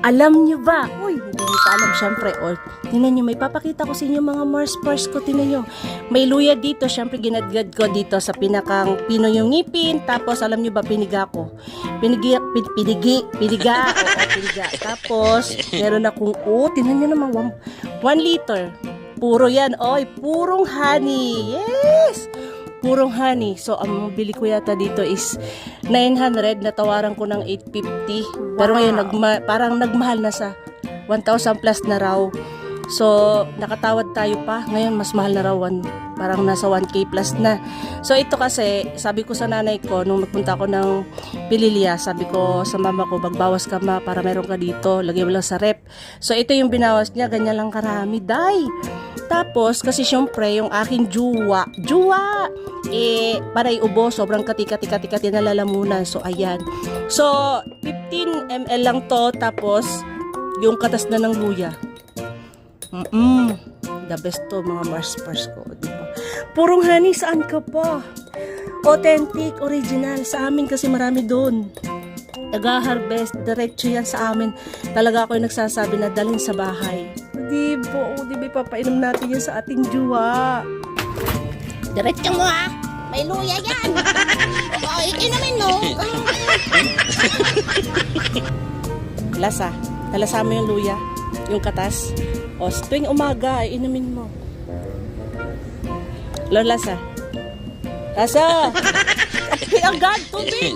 Alam niyo ba? Uy, hindi niyo pa alam syempre. O, tingnan niyo, may papakita ko sa inyo mga Mars Pars ko. Tingnan niyo. May luya dito. Syempre, ginadgad ko dito sa pinakang pino yung ngipin. Tapos, alam niyo ba, piniga ko. Piniga. Oo, piniga. Tapos, meron akong, tingnan niyo naman, 1 liter. Puro yan. Oy, purong honey. Yes! Purong honey. So, ang bili ko yata dito is 900. Natawaran ko ng 850. Pero ngayon, parang nagmahal na sa 1,000 plus na raw. So, nakatawad tayo pa. Ngayon, mas mahal na raw. Parang nasa 1K plus na. So, ito kasi, sabi ko sa nanay ko, nung nagpunta ako ng Pililya, sabi ko sa mama ko, magbawas ka ma, para meron ka dito. Lagyan mo lang sa rep. So, ito yung binawas niya. Ganyan lang karami. Day! Tapos, kasi syempre, yung aking juwa, panay ubo, sobrang kati-kati na lalamunan. So, ayan. So, 15 ml lang to, tapos, yung katas na ng luya. The best to, mga Mars Pars ko, diba? Purong honey, saan ka pa? Authentic, original. Sa amin kasi marami doon. Nag-harvest, diretso yan sa amin. Talaga ako yung nagsasabi na dalhin sa bahay. Di ba, papainom natin yan sa ating juwa. Diretso mo ha. May luya yan. O, inumin mo. Lasa. Nalasa mo yung luya. Yung katas. O, tuwing umaga, ay inumin mo. Lasa. Lasa! Agad, tubig!